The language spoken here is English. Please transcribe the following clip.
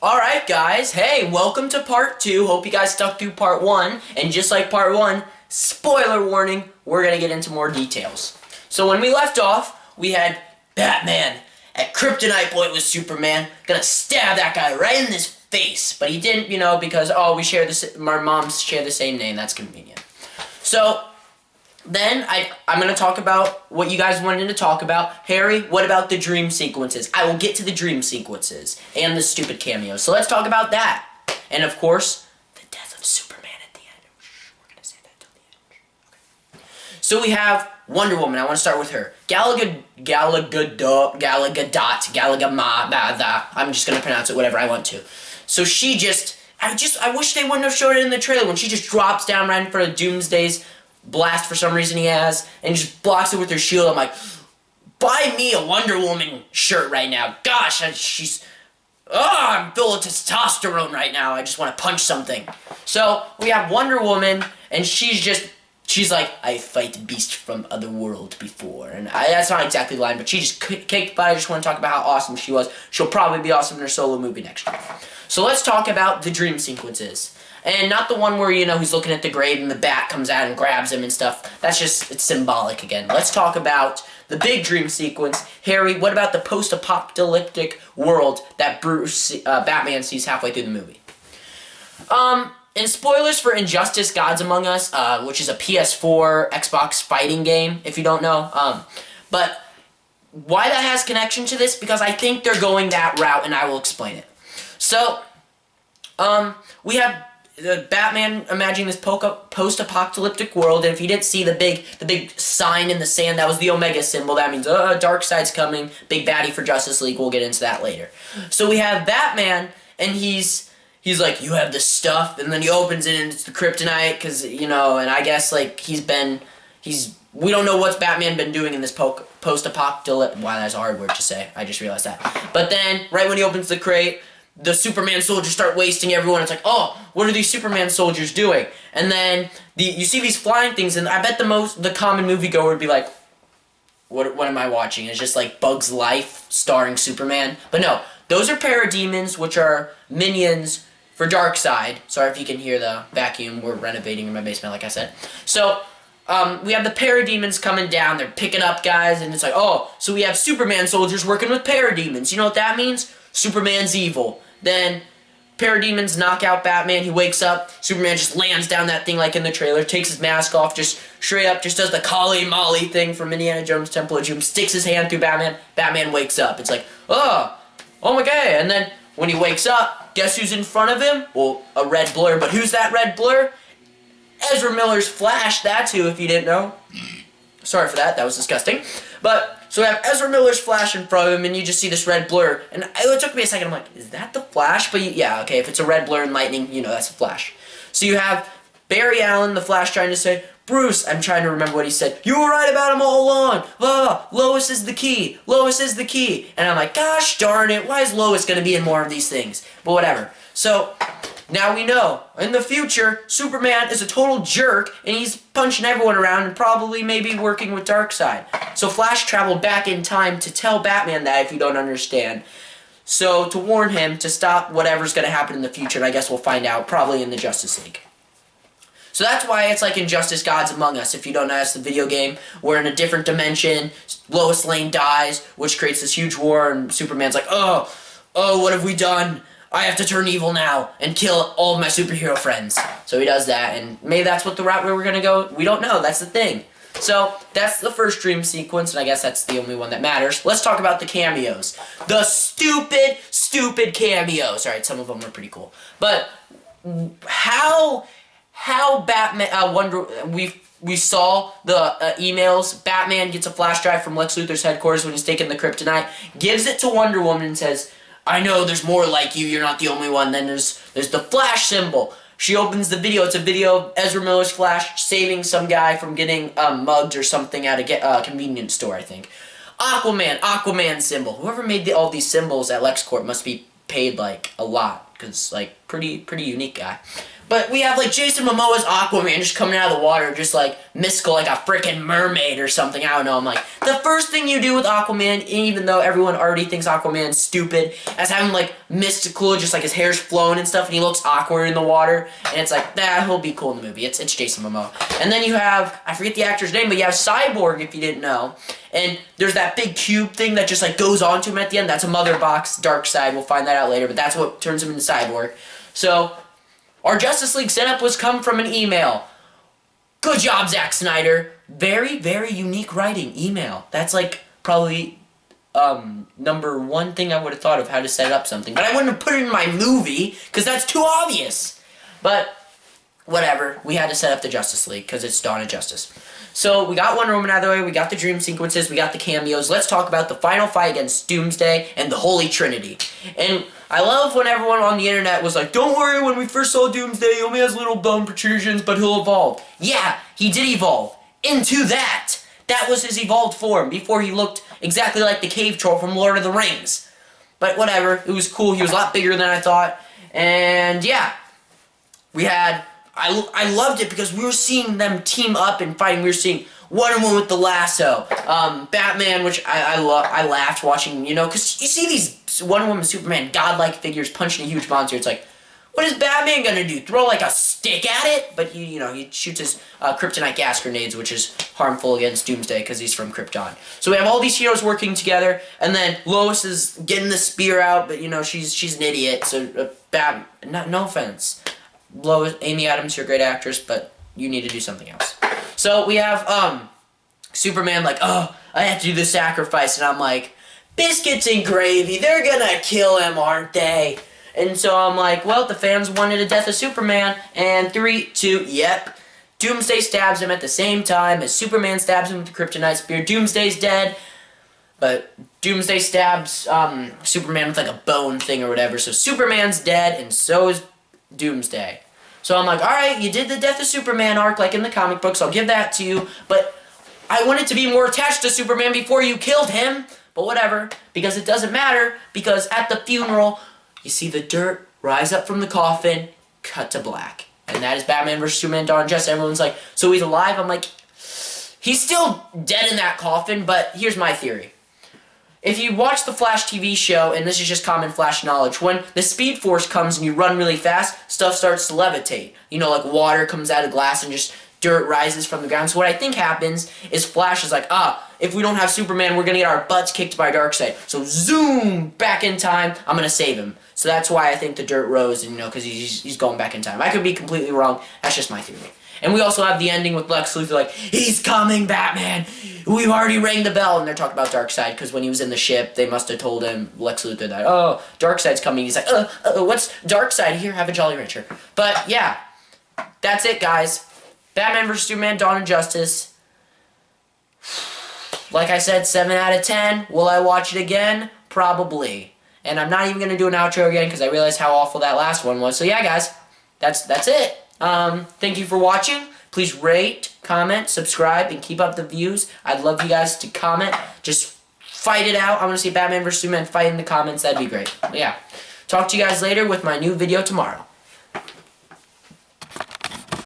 Alright guys, hey, welcome to part 2. Hope you guys stuck through part 1. And just like part 1, spoiler warning, we're going to get into more details. So when we left off, we had Batman at Kryptonite Point with Superman. Gonna stab that guy right in his face. But he didn't, because, we share our moms share the same name. That's convenient. So then I'm going to talk about what you guys wanted to talk about. Harry, what about the dream sequences? I will get to the dream sequences and the stupid cameos. So let's talk about that. And of course, the death of Superman at the end. We're going to say that till the end. Okay. So we have Wonder Woman. I want to start with her. I'm just going to pronounce it whatever I want to. So she I wish they wouldn't have showed it in the trailer when she just drops down right in front of Doomsday's blast for some reason he has, and just blocks it with her shield. I'm like, buy me a Wonder Woman shirt right now. Gosh, I'm full of testosterone right now. I just want to punch something. So, we have Wonder Woman, and she's like, I fight beasts from other world before. And that's not exactly the line, but she just kicked butt. I just want to talk about how awesome she was. She'll probably be awesome in her solo movie next year. So let's talk about the dream sequences. And not the one where, he's looking at the grave and the bat comes out and grabs him and stuff. It's symbolic again. Let's talk about the big dream sequence. Harry, what about the post-apocalyptic world that Batman sees halfway through the movie? And spoilers for Injustice Gods Among Us, which is a PS4 Xbox fighting game, if you don't know. But why that has connection to this? Because I think they're going that route, and I will explain it. So, we have Batman imagining this post-apocalyptic world, and if you didn't see the big sign in the sand, that was the Omega symbol. That means, Darkseid's coming, big baddie for Justice League. We'll get into that later. So we have Batman, and he's like, you have the stuff, and then he opens it, and it's the kryptonite, because, and I guess, like, we don't know what's Batman been doing in this post-apocalyptic, wow, that's a hard word to say, I just realized that. But then, right when he opens the crate, the Superman soldiers start wasting everyone. It's like, oh, what are these Superman soldiers doing? And then you see these flying things, and I bet the common moviegoer would be like, what am I watching? It's just like Bug's Life starring Superman. But no, those are parademons, which are minions for Darkseid. Sorry if you can hear the vacuum. We're renovating in my basement, like I said. So we have the parademons coming down. They're picking up guys, and it's like, oh, so we have Superman soldiers working with parademons. You know what that means? Superman's evil. Then parademons knock out Batman. He wakes up. Superman just lands down that thing like in the trailer, takes his mask off, just straight up, just does the Kali Mali thing from Indiana Jones Temple of Doom, sticks his hand through Batman. Batman wakes up. It's like, oh my god. And then when he wakes up, guess who's in front of him? Well, a red blur, but who's that red blur? Ezra Miller's Flash, that's who, if you didn't know. Sorry for that was disgusting. But, so we have Ezra Miller's Flash in front of him, and you just see this red blur. And it took me a second, I'm like, is that the Flash? But yeah, okay, if it's a red blur and lightning, that's the Flash. So you have Barry Allen, the Flash, trying to say, Bruce, I'm trying to remember what he said. You were right about him all along. Lois is the key. Lois is the key. And I'm like, gosh darn it, why is Lois going to be in more of these things? But whatever. So, now we know, in the future, Superman is a total jerk, and he's punching everyone around and probably maybe working with Darkseid. So Flash traveled back in time to tell Batman that, if you don't understand. So, to warn him to stop whatever's going to happen in the future, and I guess we'll find out probably in the Justice League. So that's why it's like Injustice Gods Among Us. If you don't know, it's the video game. We're in a different dimension. Lois Lane dies, which creates this huge war, and Superman's like, oh, what have we done? I have to turn evil now and kill all of my superhero friends. So he does that, and maybe that's what the route where we're going to go. We don't know. That's the thing. So that's the first dream sequence, and I guess that's the only one that matters. Let's talk about the cameos. The stupid cameos. Alright, some of them were pretty cool. But how Batman, we saw the themes. Batman gets a flash drive from Lex Luthor's headquarters when he's taking the kryptonite, gives it to Wonder Woman and says, I know there's more like you, you're not the only one. Then there's the Flash symbol. She opens the video, it's a video of Ezra Miller's Flash saving some guy from getting mugged or something at a convenience store, I think. Aquaman symbol. Whoever made all these symbols at LexCorp must be paid, like, a lot, because, like, pretty unique guy. But we have, like, Jason Momoa's Aquaman just coming out of the water, just, like, mystical, like a freaking mermaid or something. I don't know. I'm like, the first thing you do with Aquaman, even though everyone already thinks Aquaman's stupid, as having, like, mystical, just, like, his hair's flowing and stuff, and he looks awkward in the water, and it's like, he'll be cool in the movie. It's Jason Momoa. And then you have, I forget the actor's name, but you have Cyborg, if you didn't know. And there's that big cube thing that just, like, goes onto him at the end. That's a mother box, Darkseid. We'll find that out later, but that's what turns him into Cyborg. So our Justice League setup was come from an email. Good job, Zack Snyder. Very, very unique writing. Email. That's like probably number one thing I would have thought of how to set up something. But I wouldn't have put it in my movie because that's too obvious. But whatever. We had to set up the Justice League because it's Dawn of Justice. So we got Wonder Woman out of the way. We got the dream sequences. We got the cameos. Let's talk about the final fight against Doomsday and the Holy Trinity. And I love when everyone on the internet was like, don't worry, when we first saw Doomsday, he only has little bone protrusions, but he'll evolve. Yeah, he did evolve into that. That was his evolved form before he looked exactly like the cave troll from Lord of the Rings. But whatever, it was cool. He was a lot bigger than I thought. And yeah, we had, I loved it because we were seeing them team up and fighting. We were seeing Wonder Woman with the lasso, Batman, which I laughed watching, you know, because you see these Wonder Woman, Superman, godlike figures punching a huge monster. It's like, what is Batman gonna do? Throw like a stick at it? But he shoots his kryptonite gas grenades, which is harmful against Doomsday because he's from Krypton. So we have all these heroes working together, and then Lois is getting the spear out, but you know she's an idiot. So no offense, Lois, Amy Adams, you're a great actress, but you need to do something else. So we have Superman like, oh, I have to do the sacrifice, and I'm like, biscuits and gravy, they're gonna kill him, aren't they? And so I'm like, well, the fans wanted a death of Superman, and 3, 2, yep. Doomsday stabs him at the same time as Superman stabs him with the kryptonite spear. Doomsday's dead, but Doomsday stabs Superman with like a bone thing or whatever, so Superman's dead, and so is Doomsday. So I'm like, alright, you did the death of Superman arc like in the comic books, I'll give that to you, but I wanted to be more attached to Superman before you killed him. But whatever, because it doesn't matter, because at the funeral, you see the dirt rise up from the coffin, cut to black. And that is Batman vs. Superman, Dawn of Justice. Everyone's like, so he's alive? I'm like, he's still dead in that coffin, but here's my theory. If you watch the Flash TV show, and this is just common Flash knowledge, when the Speed Force comes and you run really fast, stuff starts to levitate. You know, like water comes out of glass and just dirt rises from the ground. So what I think happens is Flash is like, if we don't have Superman, we're going to get our butts kicked by Darkseid. So zoom, back in time, I'm going to save him. So that's why I think the dirt rose, you know, because he's going back in time. I could be completely wrong. That's just my theory. And we also have the ending with Lex Luthor like, he's coming, Batman! We've already rang the bell! And they're talking about Darkseid, because when he was in the ship, they must have told him, Lex Luthor, that, oh, Darkseid's coming. He's like, what's Darkseid? Here, have a Jolly Rancher. But, yeah, that's it, guys. Batman vs. Superman, Dawn of Justice. Like I said, 7 out of 10. Will I watch it again? Probably. And I'm not even going to do an outro again because I realized how awful that last one was. So yeah, guys, that's it. Thank you for watching. Please rate, comment, subscribe, and keep up the views. I'd love you guys to comment. Just fight it out. I want to see Batman vs. Superman fight in the comments. That'd be great. But yeah. Talk to you guys later with my new video tomorrow.